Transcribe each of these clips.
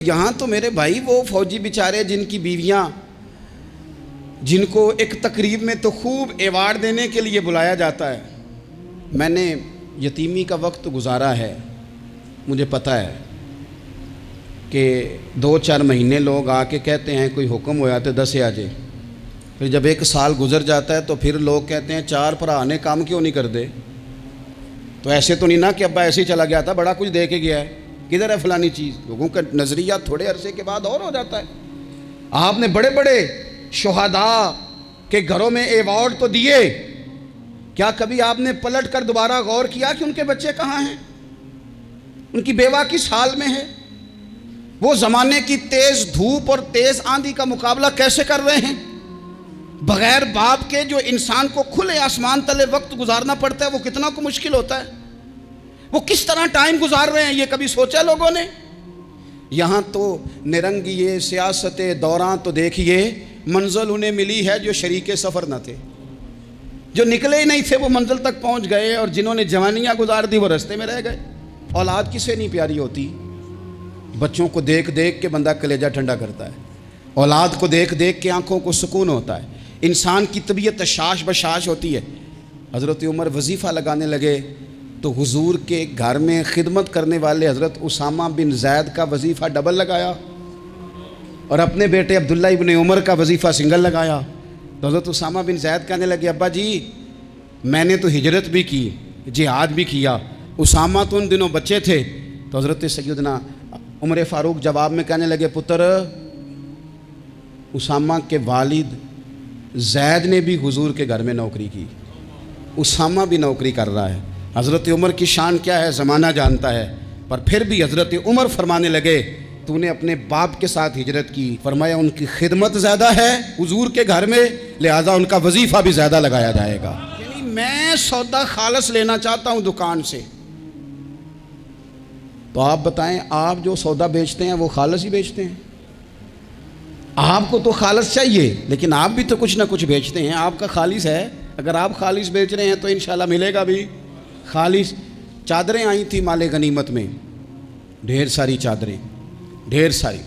یہاں تو میرے بھائی وہ فوجی بیچارے جن کی بیویاں جن کو ایک تقریب میں تو خوب ایوارڈ دینے کے لیے بلایا جاتا ہے. میں نے یتیمی کا وقت گزارا ہے, مجھے پتہ ہے کہ 2-4 مہینے لوگ آ کے کہتے ہیں کوئی حکم ہو جاتے 10 آ جائے, پھر جب 1 سال گزر جاتا ہے تو پھر لوگ کہتے ہیں 4 بھرا نے کام کیوں نہیں کر دے. تو ایسے تو نہیں نا کہ ابا ایسے ہی چلا گیا تھا, بڑا کچھ دے کے گیا ہے, کدھر ہے فلانی چیز. لوگوں کا نظریہ تھوڑے عرصے کے بعد اور ہو جاتا ہے. آپ نے بڑے بڑے شہداء کے گھروں میں ایوارڈ تو دیے, کیا کبھی آپ نے پلٹ کر دوبارہ غور کیا کہ ان کے بچے کہاں ہیں, ان کی بیوہ کس حال میں ہے, وہ زمانے کی تیز دھوپ اور تیز آندھی کا مقابلہ کیسے کر رہے ہیں. بغیر باپ کے جو انسان کو کھلے آسمان تلے وقت گزارنا پڑتا ہے وہ کتنا کو مشکل ہوتا ہے, وہ کس طرح ٹائم گزار رہے ہیں, یہ کبھی سوچا لوگوں نے. یہاں تو نرنگیے سیاست دوران تو دیکھیے منزل انہیں ملی ہے جو شریک سفر نہ تھے, جو نکلے ہی نہیں تھے وہ منزل تک پہنچ گئے, اور جنہوں نے جوانیاں گزار دی وہ رستے میں رہ گئے. اولاد کسے نہیں پیاری ہوتی. بچوں کو دیکھ دیکھ کے بندہ کلیجہ ٹھنڈا کرتا ہے, اولاد کو دیکھ دیکھ کے آنکھوں کو سکون ہوتا ہے, انسان کی طبیعت شاش بشاش ہوتی ہے. حضرت عمر وظیفہ لگانے لگے تو حضور کے گھر میں خدمت کرنے والے حضرت اسامہ بن زید کا وظیفہ ڈبل لگایا اور اپنے بیٹے عبداللہ ابن عمر کا وظیفہ سنگل لگایا. تو حضرت اسامہ بن زید کہنے لگے ابا جی میں نے تو ہجرت بھی کی, جہاد بھی کیا, اسامہ تو ان دنوں بچے تھے. تو حضرت سیدنا عمر فاروق جواب میں کہنے لگے پتر اسامہ کے والد زید نے بھی حضور کے گھر میں نوکری کی, اسامہ بھی نوکری کر رہا ہے. حضرت عمر کی شان کیا ہے زمانہ جانتا ہے, پر پھر بھی حضرت عمر فرمانے لگے تو نے اپنے باپ کے ساتھ ہجرت کی, فرمایا ان کی خدمت زیادہ ہے حضور کے گھر میں, لہذا ان کا وظیفہ بھی زیادہ لگایا جائے گا. یعنی میں سودا خالص لینا چاہتا ہوں دکان سے, تو آپ بتائیں آپ جو سودا بیچتے ہیں وہ خالص ہی بیچتے ہیں. آپ کو تو خالص چاہیے لیکن آپ بھی تو کچھ نہ کچھ بیچتے ہیں, آپ کا خالص ہے. اگر آپ خالص بیچ رہے ہیں تو انشاءاللہ ملے گا بھی خالص. چادریں آئی تھیں مال غنیمت میں, ڈھیر ساری چادریں, ڈھیر ساری.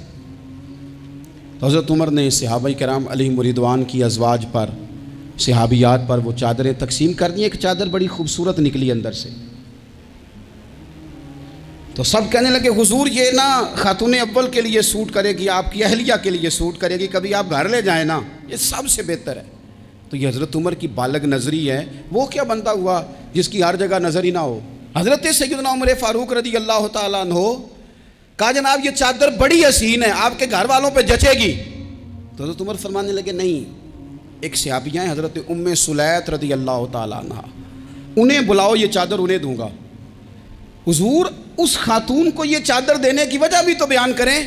تو حضرت عمر نے صحابہ کرام علیہم رضوان کی ازواج پر, صحابیات پر وہ چادریں تقسیم کر دیں. ایک چادر بڑی خوبصورت نکلی اندر سے, تو سب کہنے لگے حضور یہ نا خاتون اول کے لیے سوٹ کرے گی, آپ کی اہلیہ کے لیے سوٹ کرے گی, کبھی آپ گھر لے جائیں نا, یہ سب سے بہتر ہے. تو یہ حضرت عمر کی بالغ نظری ہے. وہ کیا بندہ ہوا جس کی ہر جگہ نظر ہی نہ ہو. حضرت سیدنا عمر فاروق رضی اللہ تعالیٰ عنہ کہا جناب یہ چادر بڑی حسین ہے, آپ کے گھر والوں پہ جچے گی. تو حضرت عمر فرمانے لگے نہیں, ایک صحابیہ ہیں حضرت ام سلیت رضی اللہ تعالیٰ عنہ, انہیں بلاؤ یہ چادر انہیں دوں گا. حضور اس خاتون کو یہ چادر دینے کی وجہ بھی تو بیان کریں.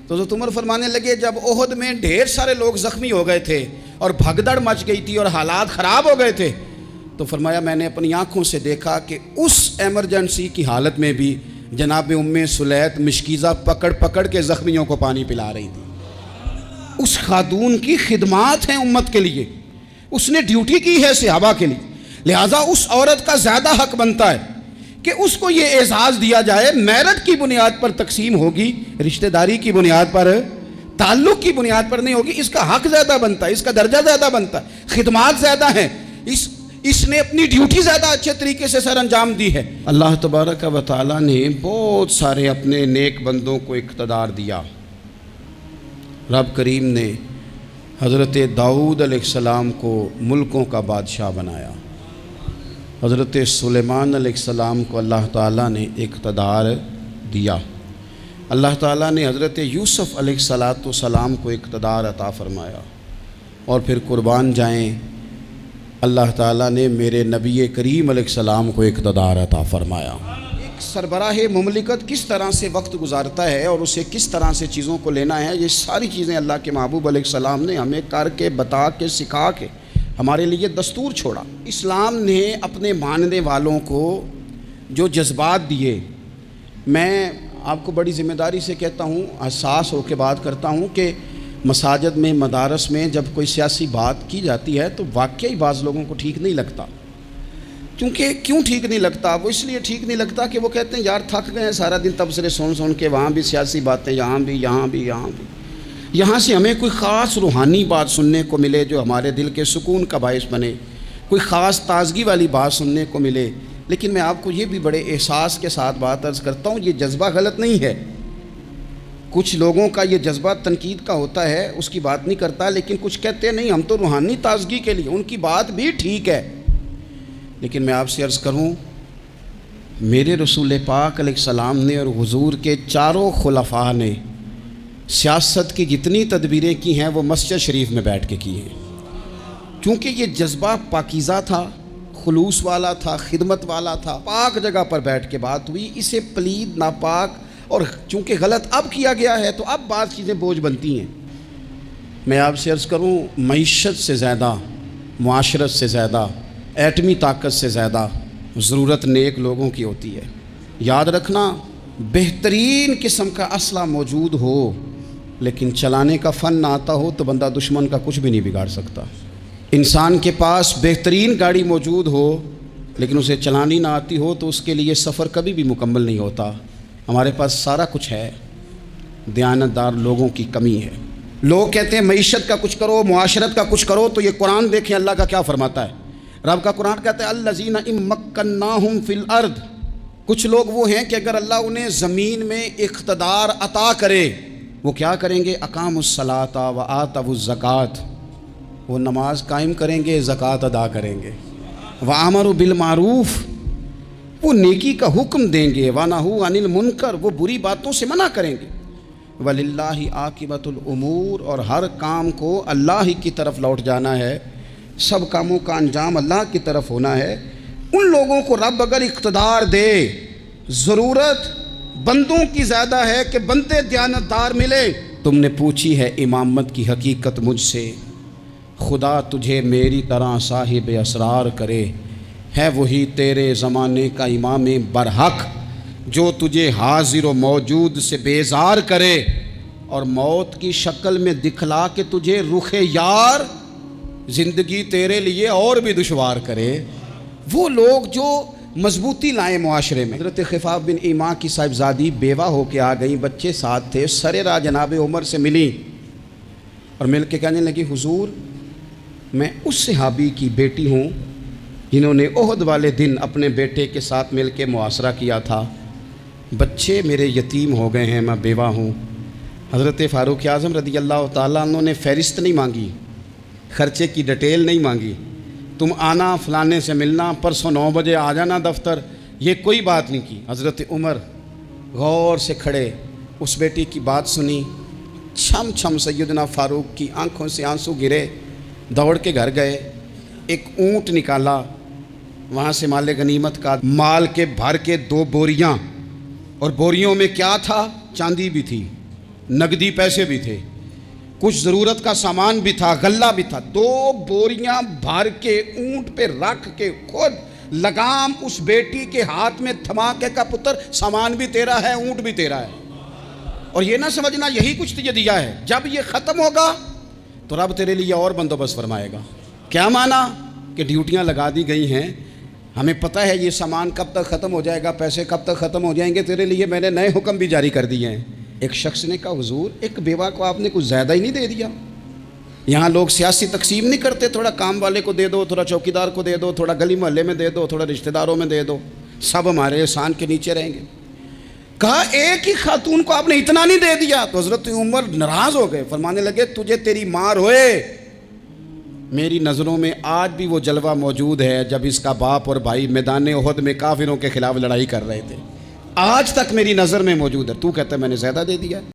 تو حضرت عمر فرمانے لگے جب احد میں ڈھیر سارے لوگ زخمی ہو گئے تھے اور بھگدڑ مچ گئی تھی اور حالات خراب ہو گئے تھے, تو فرمایا میں نے اپنی آنکھوں سے دیکھا کہ اس ایمرجنسی کی حالت میں بھی جناب ام سلیت مشکیزہ پکڑ پکڑ کے زخمیوں کو پانی پلا رہی تھی. اس خاتون کی خدمات ہیں امت کے لیے, اس نے ڈیوٹی کی ہے صحابہ کے لیے, لہٰذا اس عورت کا زیادہ حق بنتا ہے کہ اس کو یہ اعزاز دیا جائے. میرٹ کی بنیاد پر تقسیم ہوگی, رشتہ داری کی بنیاد پر, تعلق کی بنیاد پر نہیں ہوگی. اس کا حق زیادہ بنتا ہے, اس کا درجہ زیادہ بنتا ہے, خدمات زیادہ ہیں, اس نے اپنی ڈیوٹی زیادہ اچھے طریقے سے سر انجام دی ہے. اللہ تبارک و تعالیٰ نے بہت سارے اپنے نیک بندوں کو اقتدار دیا. رب کریم نے حضرت داؤد علیہ السلام کو ملکوں کا بادشاہ بنایا. حضرت سلیمان علیہ السلام کو اللہ تعالیٰ نے اقتدار دیا. اللہ تعالیٰ نے حضرت یوسف علیہ السلام کو اقتدار عطا فرمایا. اور پھر قربان جائیں اللہ تعالیٰ نے میرے نبی کریم علیہ السلام کو اقتدار عطا فرمایا. ایک سربراہ مملکت کس طرح سے وقت گزارتا ہے اور اسے کس طرح سے چیزوں کو لینا ہے, یہ ساری چیزیں اللہ کے محبوب علیہ السلام نے ہمیں کر کے بتا کے سکھا کے ہمارے لیے دستور چھوڑا. اسلام نے اپنے ماننے والوں کو جو جذبات دیے, میں آپ کو بڑی ذمہ داری سے کہتا ہوں, حساس ہو کے بات کرتا ہوں کہ مساجد میں مدارس میں جب کوئی سیاسی بات کی جاتی ہے تو واقعی بعض لوگوں کو ٹھیک نہیں لگتا. کیونکہ کیوں ٹھیک نہیں لگتا؟ وہ اس لیے ٹھیک نہیں لگتا کہ وہ کہتے ہیں یار تھک گئے ہیں سارا دن تبصرے سن کے، وہاں بھی سیاسی باتیں، یہاں بھی یہاں بھی یہاں بھی، یہاں سے ہمیں کوئی خاص روحانی بات سننے کو ملے جو ہمارے دل کے سکون کا باعث بنے، کوئی خاص تازگی والی بات سننے کو ملے۔ لیکن میں آپ کو یہ بھی بڑے احساس کے ساتھ بات عرض کرتا ہوں، یہ جذبہ غلط نہیں ہے۔ کچھ لوگوں کا یہ جذبہ تنقید کا ہوتا ہے، اس کی بات نہیں کرتا، لیکن کچھ کہتے ہیں نہیں ہم تو روحانی تازگی کے لیے، ان کی بات بھی ٹھیک ہے۔ لیکن میں آپ سے عرض کروں، میرے رسول پاک علیہ السلام نے اور حضور کے چاروں خلفاء نے سیاست کی جتنی تدبیریں کی ہیں وہ مسجد شریف میں بیٹھ کے کی ہیں، کیونکہ یہ جذبہ پاکیزہ تھا، خلوص والا تھا، خدمت والا تھا۔ پاک جگہ پر بیٹھ کے بات ہوئی، اسے پلید، ناپاک اور چونکہ غلط اب کیا گیا ہے تو اب بعض چیزیں بوجھ بنتی ہیں۔ میں آپ سے عرض کروں، معیشت سے زیادہ، معاشرت سے زیادہ، ایٹمی طاقت سے زیادہ ضرورت نیک لوگوں کی ہوتی ہے۔ یاد رکھنا، بہترین قسم کا اسلحہ موجود ہو لیکن چلانے کا فن نہ آتا ہو تو بندہ دشمن کا کچھ بھی نہیں بگاڑ سکتا۔ انسان کے پاس بہترین گاڑی موجود ہو لیکن اسے چلانی نہ آتی ہو تو اس کے لیے سفر کبھی بھی مکمل نہیں ہوتا۔ ہمارے پاس سارا کچھ ہے، دیانتدار لوگوں کی کمی ہے۔ لوگ کہتے ہیں معیشت کا کچھ کرو، معاشرت کا کچھ کرو، تو یہ قرآن دیکھیں اللہ کا کیا فرماتا ہے۔ رب کا قرآن کہتا ہے الذین ان مکناہم فی الارض، کچھ لوگ وہ ہیں کہ اگر اللہ انہیں زمین میں اقتدار عطا کرے وہ کیا کریں گے؟ اقاموا الصلاۃ وآتوا الزکوٰۃ، وہ نماز قائم کریں گے، زکوٰۃ ادا کریں گے، وامروا بالمعروف، وہ نیکی کا حکم دیں گے، ونہوا عن المنکر، وہ بری باتوں سے منع کریں گے، وللہ عاقبۃ الامور، اور ہر کام کو اللہ ہی کی طرف لوٹ جانا ہے، سب کاموں کا انجام اللہ کی طرف ہونا ہے۔ ان لوگوں کو رب اگر اقتدار دے، ضرورت بندوں کی زیادہ ہے کہ بندے دیانتدار ملے۔ تم نے پوچھی ہے امامت کی حقیقت مجھ سے، خدا تجھے میری طرح صاحب اسرار کرے، ہے وہی تیرے زمانے کا امام برحق جو تجھے حاضر و موجود سے بیزار کرے اور موت کی شکل میں دکھلا کے تجھے رخ یار زندگی تیرے لیے اور بھی دشوار کرے۔ وہ لوگ جو مضبوطی لائیں معاشرے میں۔ حضرت خفاف بن ایما کی صاحبزادی بیوہ ہو کے آ گئیں، بچے ساتھ تھے، سر راہ جناب عمر سے ملی اور مل کے کہنے لگی حضور میں اس صحابی کی بیٹی ہوں جنہوں نے احد والے دن اپنے بیٹے کے ساتھ مل کے محاصرہ کیا تھا، بچے میرے یتیم ہو گئے ہیں، میں بیوہ ہوں۔ حضرت فاروق اعظم رضی اللہ تعالیٰ عنہ نے فہرست نہیں مانگی، خرچے کی ڈیٹیل نہیں مانگی، تم آنا فلانے سے ملنا، پرسوں 9 بجے آ جانا دفتر، یہ کوئی بات نہیں کی۔ حضرت عمر غور سے کھڑے، اس بیٹی کی بات سنی، چھم چھم سیدنا فاروق کی آنکھوں سے آنسو گرے، دوڑ کے گھر گئے، ایک اونٹ نکالا، وہاں سے مال غنیمت کا مال کے بھر کے 2 بوریاں، اور بوریوں میں کیا تھا؟ چاندی بھی تھی، نقدی پیسے بھی تھے، کچھ ضرورت کا سامان بھی تھا، غلہ بھی تھا، 2 بوریاں بھر کے اونٹ پہ رکھ کے خود لگام اس بیٹی کے ہاتھ میں تھما کے کا پتر سامان بھی تیرا ہے، اونٹ بھی تیرا ہے، اور یہ نہ سمجھنا یہی کچھ تجھے دیا ہے، جب یہ ختم ہوگا تو رب تیرے لیے اور بندوبست فرمائے گا۔ کیا مانا؟ کہ ڈیوٹیاں لگا دی گئی ہیں، ہمیں پتہ ہے یہ سامان کب تک ختم ہو جائے گا، پیسے کب تک ختم ہو جائیں گے، تیرے لیے میں نے نئے حکم بھی جاری کر دیے ہیں۔ ایک شخص نے کہا حضور ایک بیوہ کو آپ نے کچھ زیادہ ہی نہیں دے دیا؟ یہاں لوگ سیاسی تقسیم نہیں کرتے، تھوڑا کام والے کو دے دو، تھوڑا چوکیدار کو دے دو، تھوڑا گلی محلے میں دے دو، تھوڑا رشتہ داروں میں دے دو، سب ہمارے احسان کے نیچے رہیں گے۔ کہا ایک ہی خاتون کو آپ نے اتنا نہیں دے دیا؟ تو حضرت عمر ناراض ہو گئے، فرمانے لگے تجھے تیری مار ہوئے، میری نظروں میں آج بھی وہ جلوہ موجود ہے جب اس کا باپ اور بھائی میدان احد میں کافروں کے خلاف لڑائی کر رہے تھے، آج تک میری نظر میں موجود ہے، تو کہتا ہے میں نے زیادہ دے دیا۔